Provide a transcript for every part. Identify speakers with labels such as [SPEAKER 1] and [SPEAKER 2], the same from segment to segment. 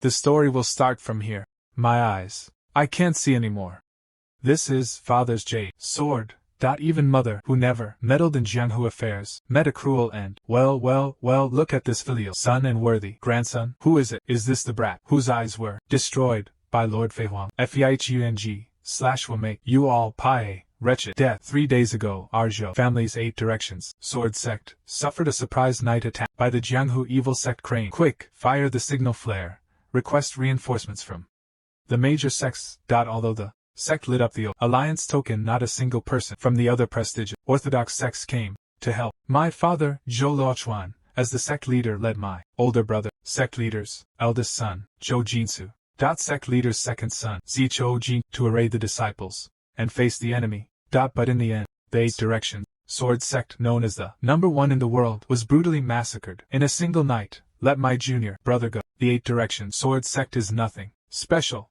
[SPEAKER 1] The story will start from here. My eyes. I can't see anymore. This is father's jade sword. Even mother, who never meddled in jianghu affairs, met a cruel end. Well, look at this filial son and worthy grandson. Who is it? Is this the brat whose eyes were destroyed by Lord Fei Huang? Feichung/Wamei. You all pie, wretched death. 3 days ago, Arzhou family's 8 directions sword sect suffered a surprise night attack by the Jianghu evil sect Crane. Quick, fire the signal flare. Request reinforcements from the major sects. Although the sect lit up the alliance token, not a single person from the other prestigious orthodox sects came to help. My father, Zhou Luochuan, as the sect leader, led my older brother, sect leader's eldest son, Zhou Jinsu, sect leader's second son, Zichou Jin, to array the disciples and face the enemy. But in the end, the 8 directions sword sect, known as the #1 in the world, was brutally massacred in a single night. Let my junior brother go. The 8 directions sword sect is nothing special.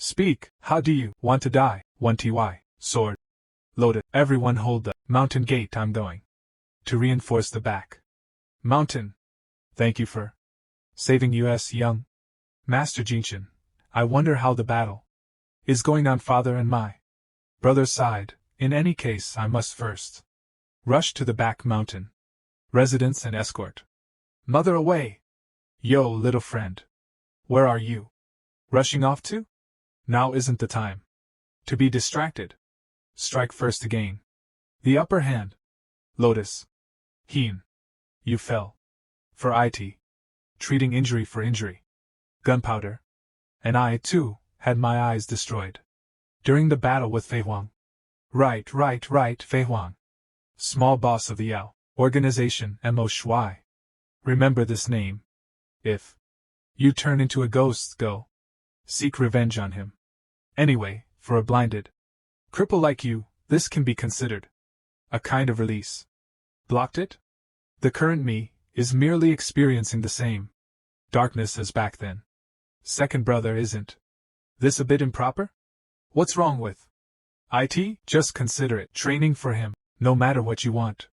[SPEAKER 1] Speak, how do you want to die? 1ty, sword. Loaded. Everyone hold the mountain gate. I'm going to reinforce the back mountain. Thank you for saving us, young Master Jinshin. I wonder how the battle is going on. Father and my brother sighed. In any case, I must first rush to the back mountain residence and escort mother away. Yo, little friend. Where are you rushing off to? Now isn't the time to be distracted. Strike first to gain the upper hand. Lotus. Heen. You fell for it. Treating injury for injury. Gunpowder. And I, too, had my eyes destroyed during the battle with Fei Huang. Right, Fei Huang. Small boss of the Yao organization, Mo Shui. Remember this name. If you turn into a ghost, go seek revenge on him. Anyway, for a blinded cripple like you, this can be considered a kind of release. Blocked it? The current me is merely experiencing the same darkness as back then. Second brother, isn't this a bit improper? What's wrong with it? Just consider it training for him, no matter what you want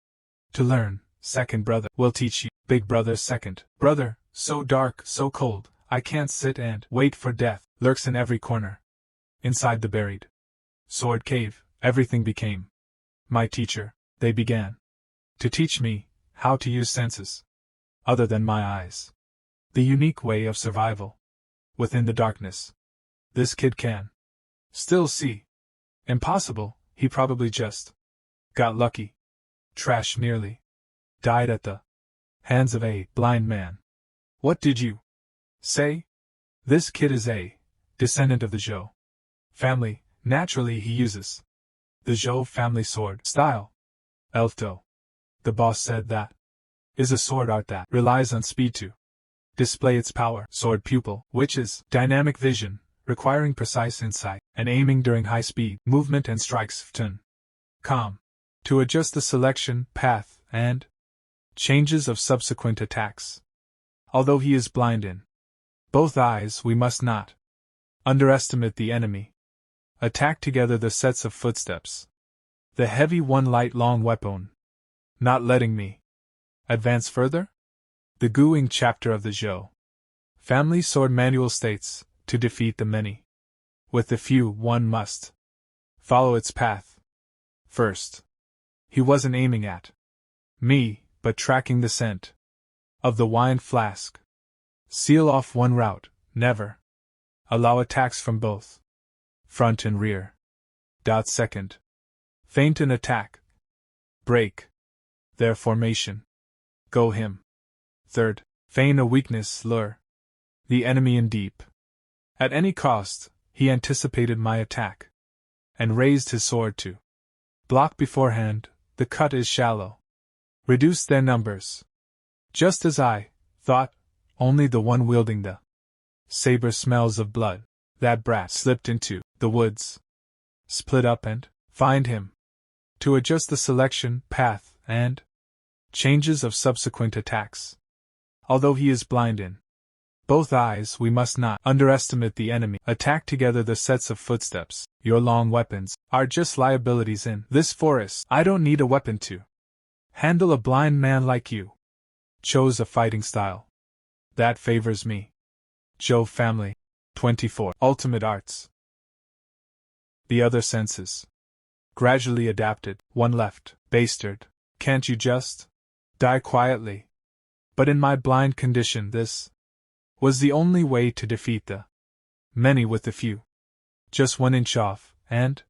[SPEAKER 1] to learn. Second brother will teach you. Big brother, second brother, so dark, so cold, I can't sit and wait for death, lurks in every corner. Inside the buried sword cave, everything became my teacher. They began to teach me how to use senses other than my eyes. The unique way of survival within the darkness. This kid can still see. Impossible, he probably just got lucky. Trash, nearly died at the hands of a blind man. What did you say? This kid is a descendant of the Zhou family. Naturally, he uses the Zhou family sword style. Elfdo. The boss said that is a sword art that relies on speed to display its power. Sword pupil, which is dynamic vision, requiring precise insight and aiming during high-speed movement, and strikes ftun. Calm. To adjust the selection, path, and changes of subsequent attacks. Although he is blind in both eyes, we must not underestimate the enemy. Attack together the sets of footsteps. The heavy one, light long weapon. Not letting me advance further? The Guing chapter of the Zhou family sword manual states, to defeat the many with the few, one must follow its path. First, he wasn't aiming at me, but tracking the scent of the wine flask. Seal off one route, never allow attacks from both front and rear. Second, feint an attack. Break their formation. Go him. Third, feign a weakness, lure the enemy in deep. At any cost, he anticipated my attack and raised his sword to block beforehand. The cut is shallow. Reduce their numbers. Just as I thought, only the one wielding the saber smells of blood. That brat slipped into the woods. Split up and find him. To adjust the selection, path, and changes of subsequent attacks. Although he is blind in both eyes, we must not underestimate the enemy. Attack together the sets of footsteps. Your long weapons are just liabilities in this forest. I don't need a weapon to handle a blind man like you. Chose a fighting style that favors me. Zhou family. 24. Ultimate arts. The other senses. Gradually adapted, one left, bastard. Can't you just die quietly? But in my blind condition, this was the only way to defeat the many with the few. Just 1 inch off, and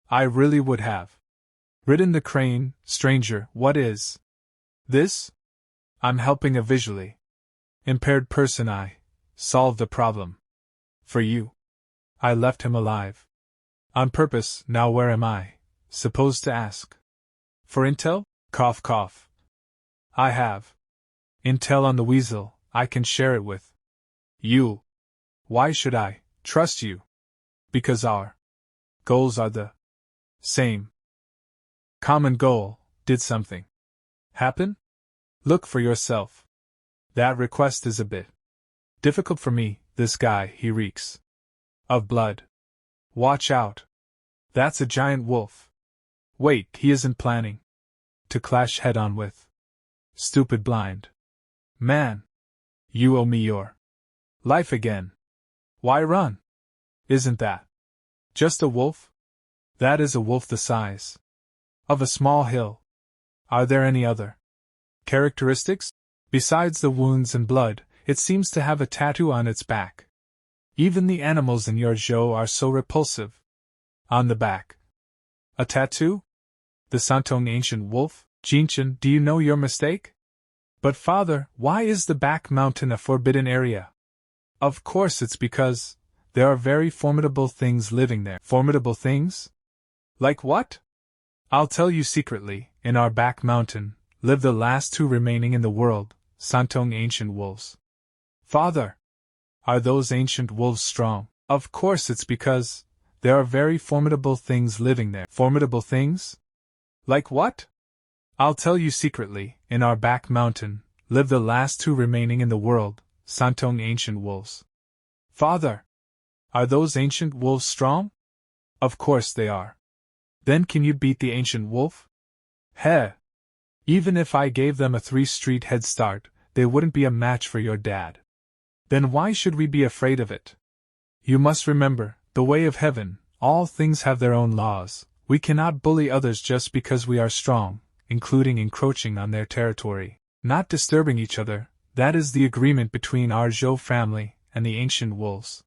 [SPEAKER 1] I really would have ridden the crane. Stranger, what is this? I'm helping a visually impaired person. I solved the problem for you. I left him alive on purpose. Now where am I supposed to ask for intel? Cough cough. I have intel on the weasel. I can share it with you. Why should I trust you? Because our goals are the same. Common goal. Did something happen? Look for yourself. That request is a bit difficult for me. This guy, he reeks of blood. Watch out. That's a giant wolf. Wait, he isn't planning to clash head on with stupid blind man. You owe me your life again. Why run? Isn't that just a wolf? That is a wolf the size of a small hill. Are there any other characteristics? Besides the wounds and blood, it seems to have a tattoo on its back. Even the animals in your zhou are so repulsive. On the back. A tattoo? The Santong ancient wolf? Jinchen, do you know your mistake? But father, why is the back mountain a forbidden area? Of course it's because there are very formidable things living there. Formidable things? Like what? I'll tell you secretly. In our back mountain live the last 2 remaining in the world, Santong ancient wolves. Father! Are those ancient wolves strong? Of course it's because there are very formidable things living there. Formidable things? Like what? I'll tell you secretly. In our back mountain live the last 2 remaining in the world, Santong ancient wolves. Father! Are those ancient wolves strong? Of course they are. Then can you beat the ancient wolf? Heh! Even if I gave them a 3-street head start, they wouldn't be a match for your dad. Then why should we be afraid of it? You must remember, the way of heaven, all things have their own laws. We cannot bully others just because we are strong, including encroaching on their territory. Not disturbing each other, that is the agreement between our Zhou family and the ancient wolves.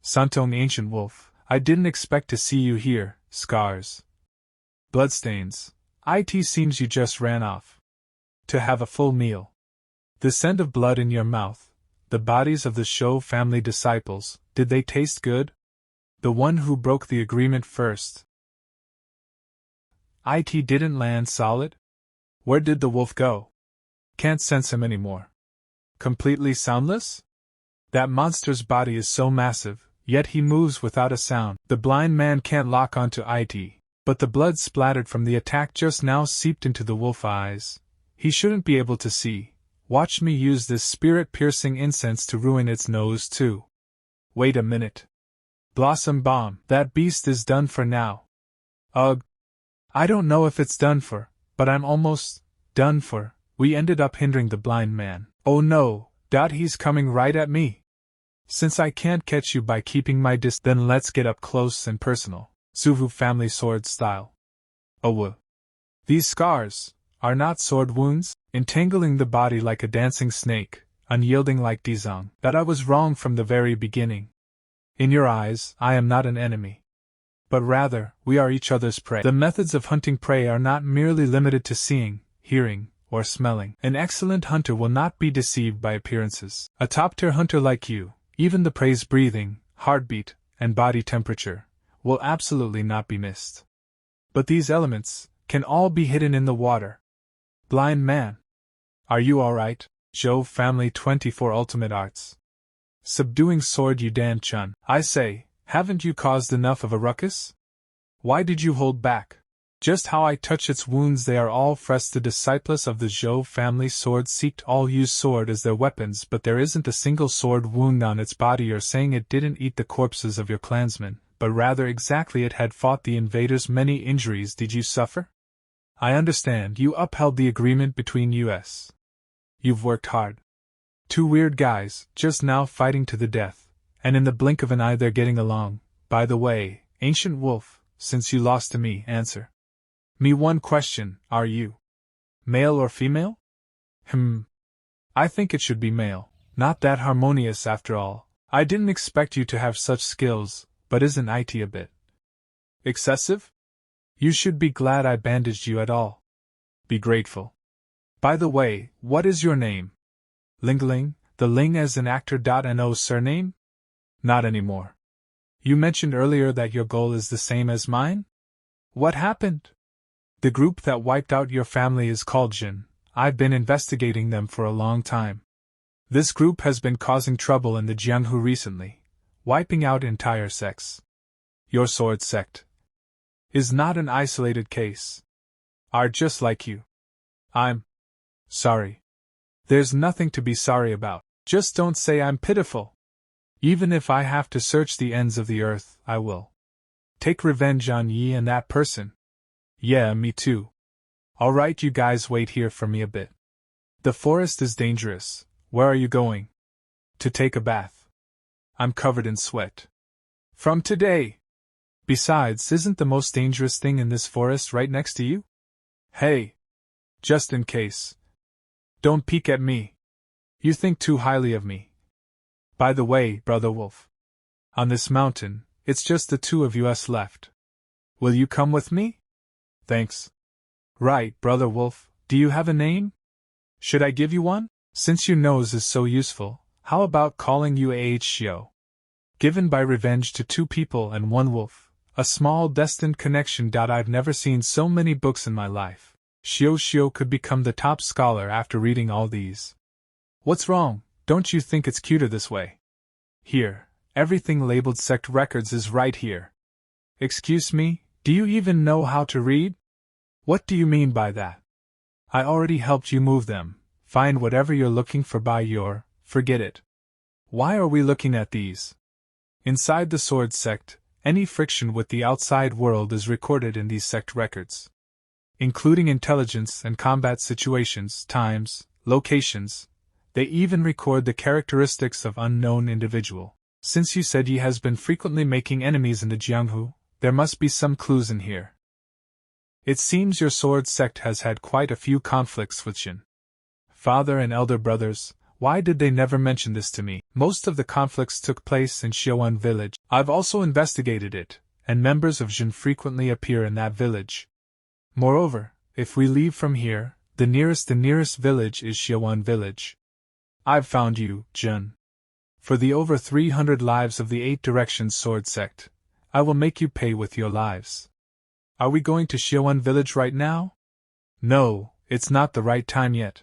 [SPEAKER 1] Santong ancient wolf, I didn't expect to see you here. Scars. Bloodstains. It seems you just ran off to have a full meal. The scent of blood in your mouth. The bodies of the Zhou family disciples, did they taste good? The one who broke the agreement first. It didn't land solid? Where did the wolf go? Can't sense him anymore. Completely soundless? That monster's body is so massive, yet he moves without a sound. The blind man can't lock onto it, but the blood splattered from the attack just now seeped into the wolf eyes. He shouldn't be able to see. Watch me use this spirit-piercing incense to ruin its nose too. Wait a minute. Blossom Bomb, that beast is done for now. Ugh. I don't know if it's done for, but I'm almost done for. We ended up hindering the blind man. Oh no, he's coming right at me. Since I can't catch you by keeping my distance, then let's get up close and personal. Suvu family sword style. Oh. These scars are not sword wounds, entangling the body like a dancing snake, unyielding like Dizang. That I was wrong from the very beginning. In your eyes, I am not an enemy. But rather, we are each other's prey. The methods of hunting prey are not merely limited to seeing, hearing, or smelling. An excellent hunter will not be deceived by appearances. A top-tier hunter like you, even the prey's breathing, heartbeat, and body temperature, will absolutely not be missed. But these elements can all be hidden in the water. Blind man. Are you alright? Zhou Family 24 Ultimate Arts. Subduing Sword Yudan Chun. I say, haven't you caused enough of a ruckus? Why did you hold back? Just how I touch its wounds, they are all fresh. The disciples of the Zhou family sword seeked all use sword as their weapons, but there isn't a single sword wound on its body. You're saying it didn't eat the corpses of your clansmen, but rather exactly it had fought the invaders. Many injuries did you suffer? I understand you upheld the agreement between us. You've worked hard. Two weird guys, just now fighting to the death, and in the blink of an eye they're getting along. By the way, ancient wolf, since you lost to me, answer me one question, are you male or female? I think it should be male. Not that harmonious after all. I didn't expect you to have such skills, but isn't it a bit excessive? You should be glad I bandaged you at all. Be grateful. By the way, what is your name? Lingling, the Ling as an actor. No surname? Not anymore. You mentioned earlier that your goal is the same as mine? What happened? The group that wiped out your family is called Jin. I've been investigating them for a long time. This group has been causing trouble in the Jianghu recently, wiping out entire sects. Your sword sect is not an isolated case. Are just like you. I'm sorry. There's nothing to be sorry about. Just don't say I'm pitiful. Even if I have to search the ends of the earth, I will. Take revenge on Yi and that person. Yeah, me too. Alright, you guys wait here for me a bit. The forest is dangerous. Where are you going? To take a bath. I'm covered in sweat. From today. Besides, isn't the most dangerous thing in this forest right next to you? Hey. Just in case. Don't peek at me. You think too highly of me. By the way, Brother Wolf. On this mountain, it's just the two of us left. Will you come with me? Thanks. Right, Brother Wolf, do you have a name? Should I give you one? Since your nose is so useful, how about calling you Shio? Given by revenge to two people and one wolf, a small destined connection. I've never seen so many books in my life. Shio could become the top scholar after reading all these. What's wrong? Don't you think it's cuter this way? Here, everything labeled sect records is right here. Excuse me, do you even know how to read? What do you mean by that? I already helped you move them. Find whatever you're looking for forget it. Why are we looking at these? Inside the sword sect, any friction with the outside world is recorded in these sect records, including intelligence and combat situations, times, locations. They even record the characteristics of unknown individual. Since you said he has been frequently making enemies in the Jianghu, there must be some clues in here. It seems your sword sect has had quite a few conflicts with Jin. Father and elder brothers, why did they never mention this to me? Most of the conflicts took place in Xiaoan village. I've also investigated it, and members of Jin frequently appear in that village. Moreover, if we leave from here, the nearest village is Xiaoan village. I've found you, Jin. For the over 300 lives of the 8 Directions sword sect, I will make you pay with your lives. Are we going to Xiaoan village right now? No, it's not the right time yet.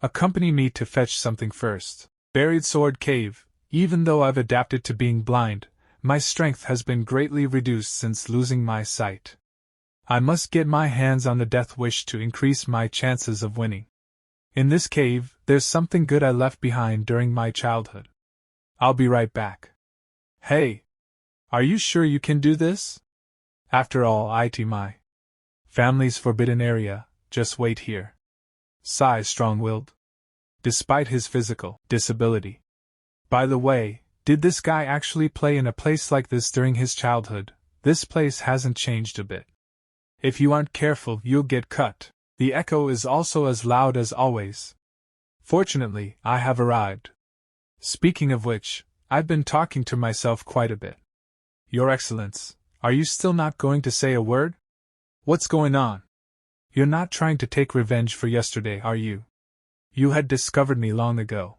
[SPEAKER 1] Accompany me to fetch something first. Buried Sword Cave. Even though I've adapted to being blind, my strength has been greatly reduced since losing my sight. I must get my hands on the death wish to increase my chances of winning. In this cave, there's something good I left behind during my childhood. I'll be right back. Hey! Are you sure you can do this? After all, my family's forbidden area, just wait here. Sai strong-willed. Despite his physical disability. By the way, did this guy actually play in a place like this during his childhood? This place hasn't changed a bit. If you aren't careful, you'll get cut. The echo is also as loud as always. Fortunately, I have arrived. Speaking of which, I've been talking to myself quite a bit. Your Excellence, are you still not going to say a word? What's going on? You're not trying to take revenge for yesterday, are you? You had discovered me long ago.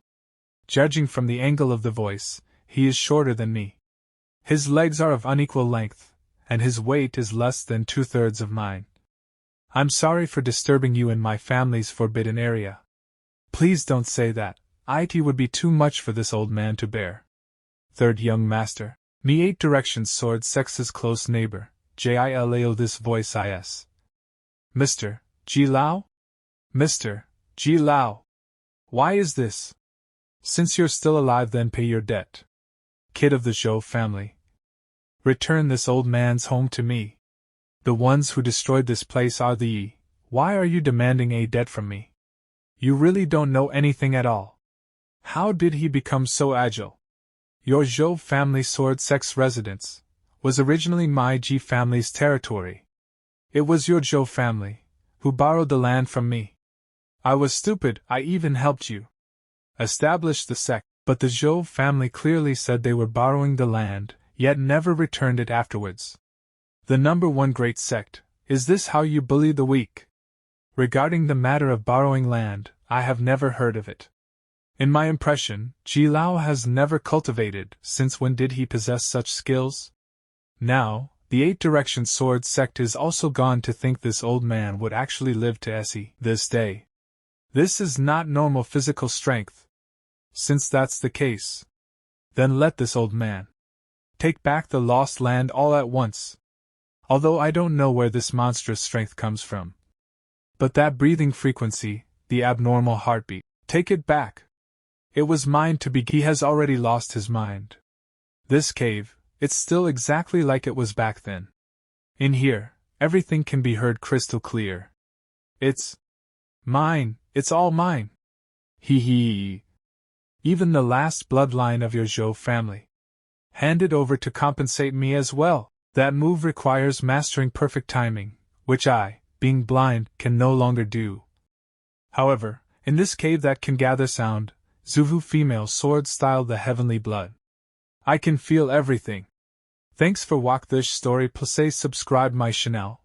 [SPEAKER 1] Judging from the angle of the voice, he is shorter than me. His legs are of unequal length, and his weight is less than 2/3 of mine. I'm sorry for disturbing you in my family's forbidden area. Please don't say that. It would be too much for this old man to bear. Third young master, me 8 Directions sword sex's close neighbor, Jilao. This voice is. Mr. Ji Lao? Mr. Ji Lao. Why is this? Since you're still alive, then pay your debt. Kid of the Zhou family. Return this old man's home to me. The ones who destroyed this place are the Yi. Why are you demanding a debt from me? You really don't know anything at all. How did he become so agile? Your Zhou family sword sex residence was originally my Ji family's territory. It was your Zhou family who borrowed the land from me. I was stupid, I even helped you establish the sect, but the Zhou family clearly said they were borrowing the land, yet never returned it afterwards. The number one great sect, is this how you bully the weak? Regarding the matter of borrowing land, I have never heard of it. In my impression, Ji Lao has never cultivated, since when did he possess such skills? Now, the Eight Direction Sword sect is also gone to think this old man would actually live to see this day. This is not normal physical strength. Since that's the case, then let this old man take back the lost land all at once. Although I don't know where this monstrous strength comes from. But that breathing frequency, the abnormal heartbeat, take it back. It was mine to begin. He has already lost his mind. This cave, it's still exactly like it was back then. In here, everything can be heard crystal clear. It's mine, it's all mine. Hee hee. Even the last bloodline of your Zhou family. Handed over to compensate me as well. That move requires mastering perfect timing, which I, being blind, can no longer do. However, in this cave that can gather sound, Zuvu female sword styled the heavenly blood. I can feel everything. Thanks for watch this story. Please subscribe my channel.